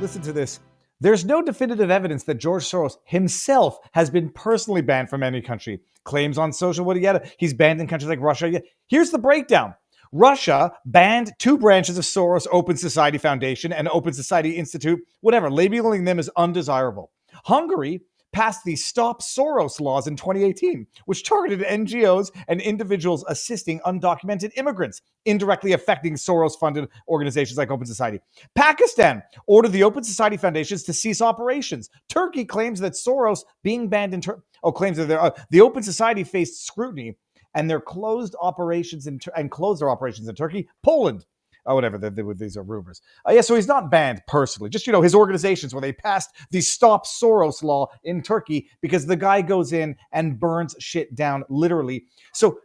Listen to this. There's no definitive evidence that George Soros himself has been personally banned from any country. Claims on social media, he's banned in countries like Russia. Here's the breakdown. Russia banned 2 branches of Soros Open Society Foundation and Open Society Institute, whatever, labeling them as undesirable. Hungary passed the Stop Soros laws in 2018, which targeted NGOs and individuals assisting undocumented immigrants, indirectly affecting Soros-funded organizations like Open Society. Pakistan ordered the Open Society Foundations to cease operations. Turkey claims that Soros being banned in claims that the Open Society faced scrutiny and their closed operations and closed their operations in Turkey. Poland. Whatever, these are rumors. So he's not banned personally. Just, his organizations where they passed the Stop Soros law in Turkey because the guy goes in and burns shit down, literally. So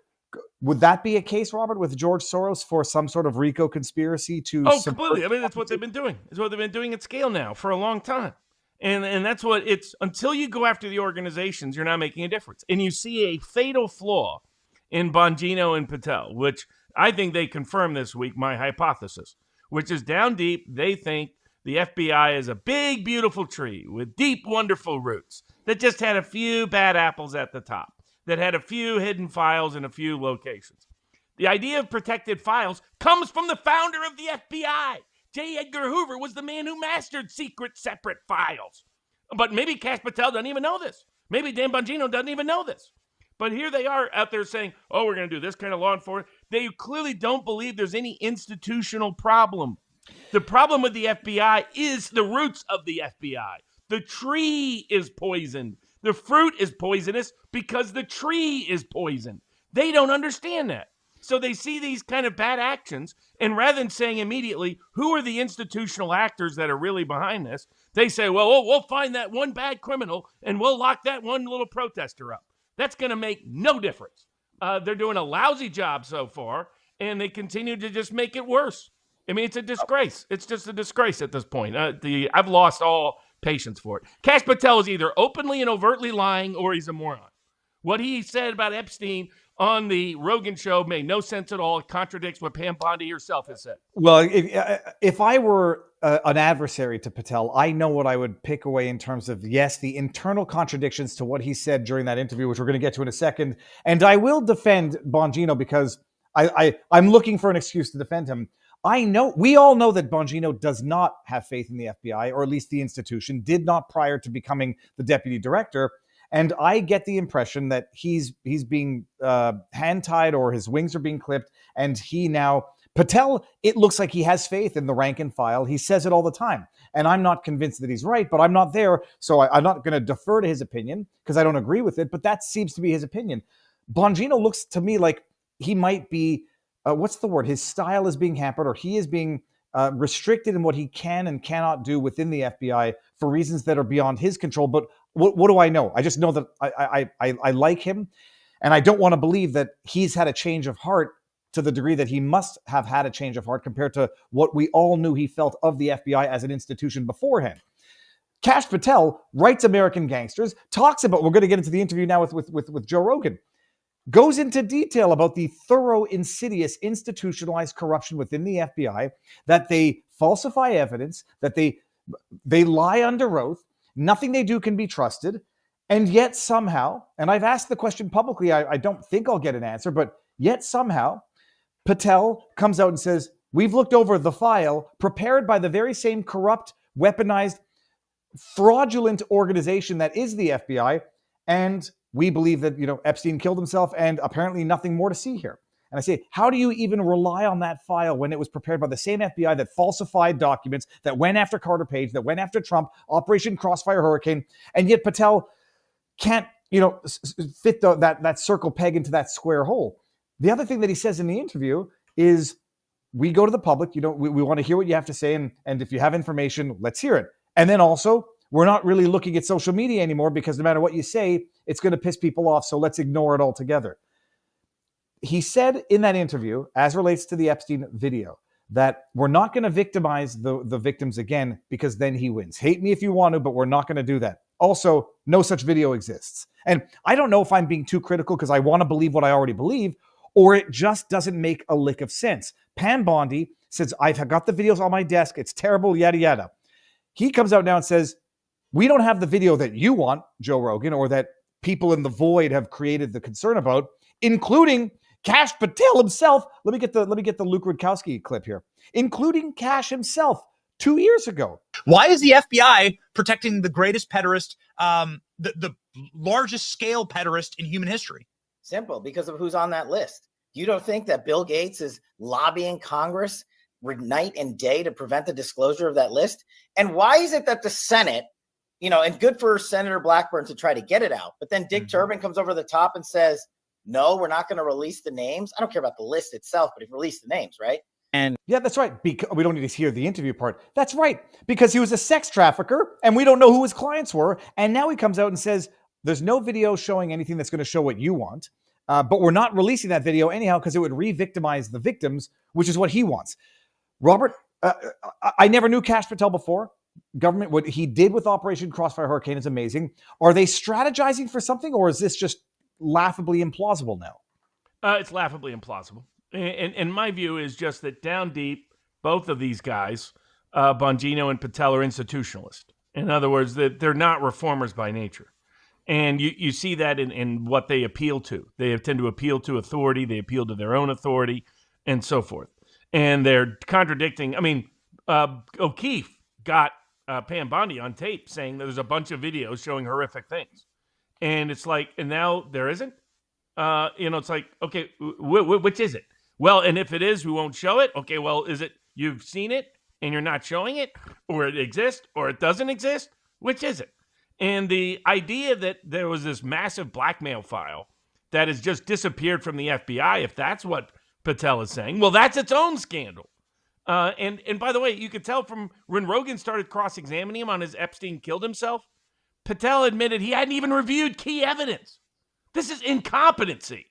would that be a case, Robert, with George Soros for some sort of RICO conspiracy to... completely. I mean, that's what they've been doing. It's what they've been doing at scale now for a long time. And that's what it's... Until you go after the organizations, you're not making a difference. And you see a fatal flaw in Bongino and Patel, which... I think they confirmed this week my hypothesis, which is down deep, they think the FBI is a big, beautiful tree with deep, wonderful roots that just had a few bad apples at the top, that had a few hidden files in a few locations. The idea of protected files comes from the founder of the FBI. J. Edgar Hoover was the man who mastered secret, separate files. But maybe Kash Patel doesn't even know this. Maybe Dan Bongino doesn't even know this. But here they are out there saying, we're going to do this kind of law enforcement. They clearly don't believe there's any institutional problem. The problem with the FBI is the roots of the FBI. The tree is poisoned. The fruit is poisonous because the tree is poisoned. They don't understand that. So they see these kind of bad actions, and rather than saying immediately, who are the institutional actors that are really behind this, they say, we'll find that one bad criminal, and we'll lock that one little protester up. That's going to make no difference. They're doing a lousy job so far, and they continue to just make it worse. I mean, it's a disgrace. It's just a disgrace at this point. I've lost all patience for it. Kash Patel is either openly and overtly lying or he's a moron. What he said about Epstein on the Rogan show made no sense at all. It contradicts what Pam Bondi herself has said. Well, if I were an adversary to Patel, I know what I would pick away in terms of, yes, the internal contradictions to what he said during that interview, which we're going to get to in a second. And I will defend Bongino because I'm looking for an excuse to defend him. We all know that Bongino does not have faith in the FBI, or at least the institution, did not prior to becoming the deputy director. And I get the impression that he's being hand-tied or his wings are being clipped. And Patel, it looks like he has faith in the rank and file. He says it all the time. And I'm not convinced that he's right, but I'm not there. So I'm not going to defer to his opinion because I don't agree with it. But that seems to be his opinion. Bongino looks to me like he might be, his style is being hampered, or he is being restricted in what he can and cannot do within the FBI for reasons that are beyond his control. But what do I know? I just know that I like him, and I don't want to believe that he's had a change of heart to the degree that he must have had a change of heart compared to what we all knew he felt of the FBI as an institution beforehand. Kash Patel writes American Gangsters, talks about, we're going to get into the interview now with Joe Rogan, goes into detail about the thorough, insidious, institutionalized corruption within the FBI, that they falsify evidence, that they lie under oath, nothing they do can be trusted, and yet somehow, and I've asked the question publicly, I don't think I'll get an answer, but yet somehow, Patel comes out and says, we've looked over the file prepared by the very same corrupt, weaponized, fraudulent organization that is the FBI, and we believe that, Epstein killed himself and apparently nothing more to see here. And I say, how do you even rely on that file when it was prepared by the same FBI that falsified documents, that went after Carter Page, that went after Trump, Operation Crossfire Hurricane, and yet Patel can't, fit that circle peg into that square hole? The other thing that he says in the interview is, we go to the public, we want to hear what you have to say, and if you have information, let's hear it. And then also, we're not really looking at social media anymore because no matter what you say, it's going to piss people off, so let's ignore it altogether. He said in that interview, as relates to the Epstein video, that we're not going to victimize the victims again because then he wins. Hate me if you want to, but we're not going to do that. Also, no such video exists. And I don't know if I'm being too critical because I want to believe what I already believe, or it just doesn't make a lick of sense. Pam Bondi says, I've got the videos on my desk. It's terrible, yada, yada. He comes out now and says, we don't have the video that you want, Joe Rogan, or that people in the void have created the concern about, including Kash Patel himself. Let me get the Luke Rudkowski clip here. Including Kash himself 2 years ago. Why is the FBI protecting the greatest pederast, the largest scale pederast in human history? Simple, because of who's on that list. You don't think that Bill Gates is lobbying Congress night and day to prevent the disclosure of that list? And why is it that the Senate, and good for Senator Blackburn to try to get it out, but then Dick Durbin comes over the top and says, no, we're not going to release the names. I don't care about the list itself, but he released the names, right? And yeah, that's right. Because we don't need to hear the interview part. That's right. Because he was a sex trafficker and we don't know who his clients were. And now he comes out and says, there's no video showing anything that's going to show what you want. But we're not releasing that video anyhow because it would re-victimize the victims, which is what he wants. Robert, I never knew Kash Patel before. Government, what he did with Operation Crossfire Hurricane is amazing. Are they strategizing for something, or is this just laughably implausible now? It's laughably implausible. And my view is just that down deep, both of these guys, Bongino and Patel, are institutionalists. In other words, that they're not reformers by nature. And you see that in what they appeal to. They tend to appeal to authority. They appeal to their own authority and so forth. And they're contradicting. I mean, O'Keefe got Pam Bondi on tape saying there's a bunch of videos showing horrific things. And it's like, and now there isn't? It's like, okay, which is it? Well, and if it is, we won't show it. Okay, well, is it you've seen it and you're not showing it? Or it exists or it doesn't exist? Which is it? And the idea that there was this massive blackmail file that has just disappeared from the FBI, if that's what Patel is saying, well, that's its own scandal. And by the way, you could tell from when Rogan started cross-examining him on his Epstein killed himself, Patel admitted he hadn't even reviewed key evidence. This is incompetency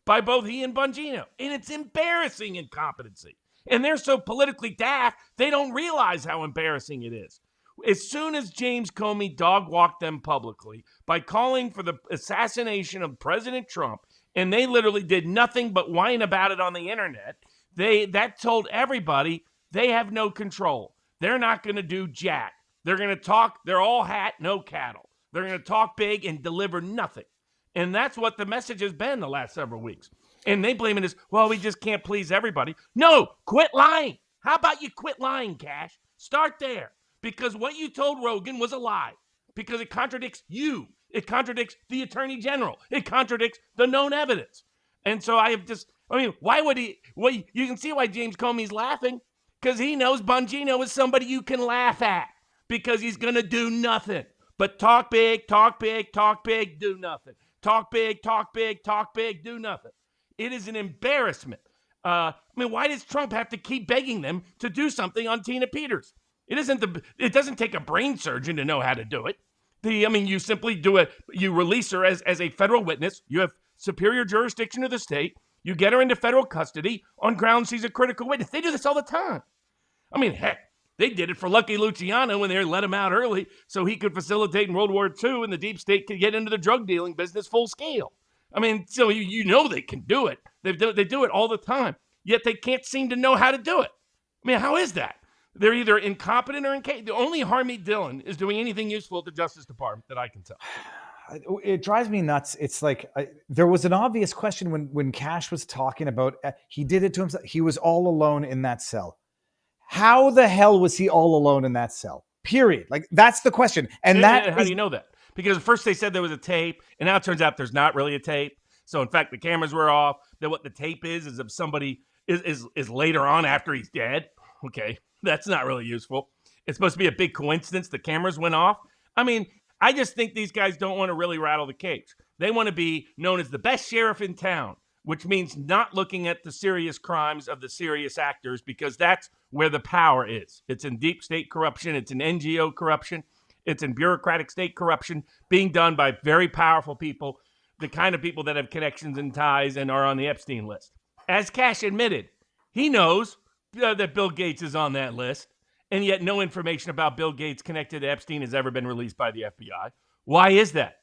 by both he and Bongino. And it's embarrassing incompetency. And they're so politically daft, they don't realize how embarrassing it is. As soon as James Comey dog-walked them publicly by calling for the assassination of President Trump, and they literally did nothing but whine about it on the internet, that told everybody they have no control. They're not going to do jack. They're going to talk, they're all hat, no cattle. They're going to talk big and deliver nothing. And that's what the message has been the last several weeks. And they blame it as, well, we just can't please everybody. No, quit lying. How about you quit lying, Kash? Start there. Because what you told Rogan was a lie. Because it contradicts you. It contradicts the Attorney General. It contradicts the known evidence. And so why would he? Well, you can see why James Comey's laughing. Because he knows Bongino is somebody you can laugh at. Because he's going to do nothing. But talk big, do nothing. Talk big, do nothing. It is an embarrassment. Why does Trump have to keep begging them to do something on Tina Peters? It doesn't take a brain surgeon to know how to do it. You simply do it. You release her as a federal witness. You have superior jurisdiction of the state. You get her into federal custody on grounds she's a critical witness. They do this all the time. Heck, they did it for Lucky Luciano when they let him out early so he could facilitate in World War II and the deep state could get into the drug dealing business full scale. So you know they can do it. They do it all the time, yet they can't seem to know how to do it. How is that? They're either incompetent or incapable. The only Harmeet Dillon is doing anything useful at the Justice Department that I can tell. It drives me nuts. It's like there was an obvious question when Kash was talking about he did it to himself. He was all alone in that cell. How the hell was he all alone in that cell? Period. Like, that's the question. And how do you know that? Because at first they said there was a tape, and now it turns out there's not really a tape. So in fact, the cameras were off. That what the tape is if somebody is later on after he's dead. Okay, that's not really useful. It's supposed to be a big coincidence the cameras went off. I just think these guys don't want to really rattle the cage. They want to be known as the best sheriff in town, which means not looking at the serious crimes of the serious actors, because that's where the power is. It's in deep state corruption. It's in NGO corruption. It's in bureaucratic state corruption being done by very powerful people, the kind of people that have connections and ties and are on the Epstein list. As Kash admitted, he knows that Bill Gates is on that list, and yet no information about Bill Gates connected to Epstein has ever been released by the FBI. Why is that?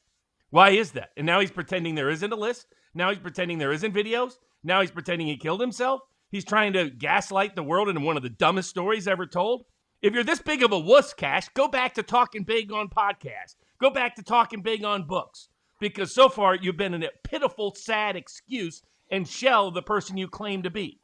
And now he's pretending there isn't a list. Now he's pretending there isn't videos. Now he's pretending he killed himself. He's trying to gaslight the world into one of the dumbest stories ever told. If you're this big of a wuss, Kash, go back to talking big on podcasts. Go back to talking big on books. Because so far, you've been a pitiful, sad excuse and shell the person you claim to be.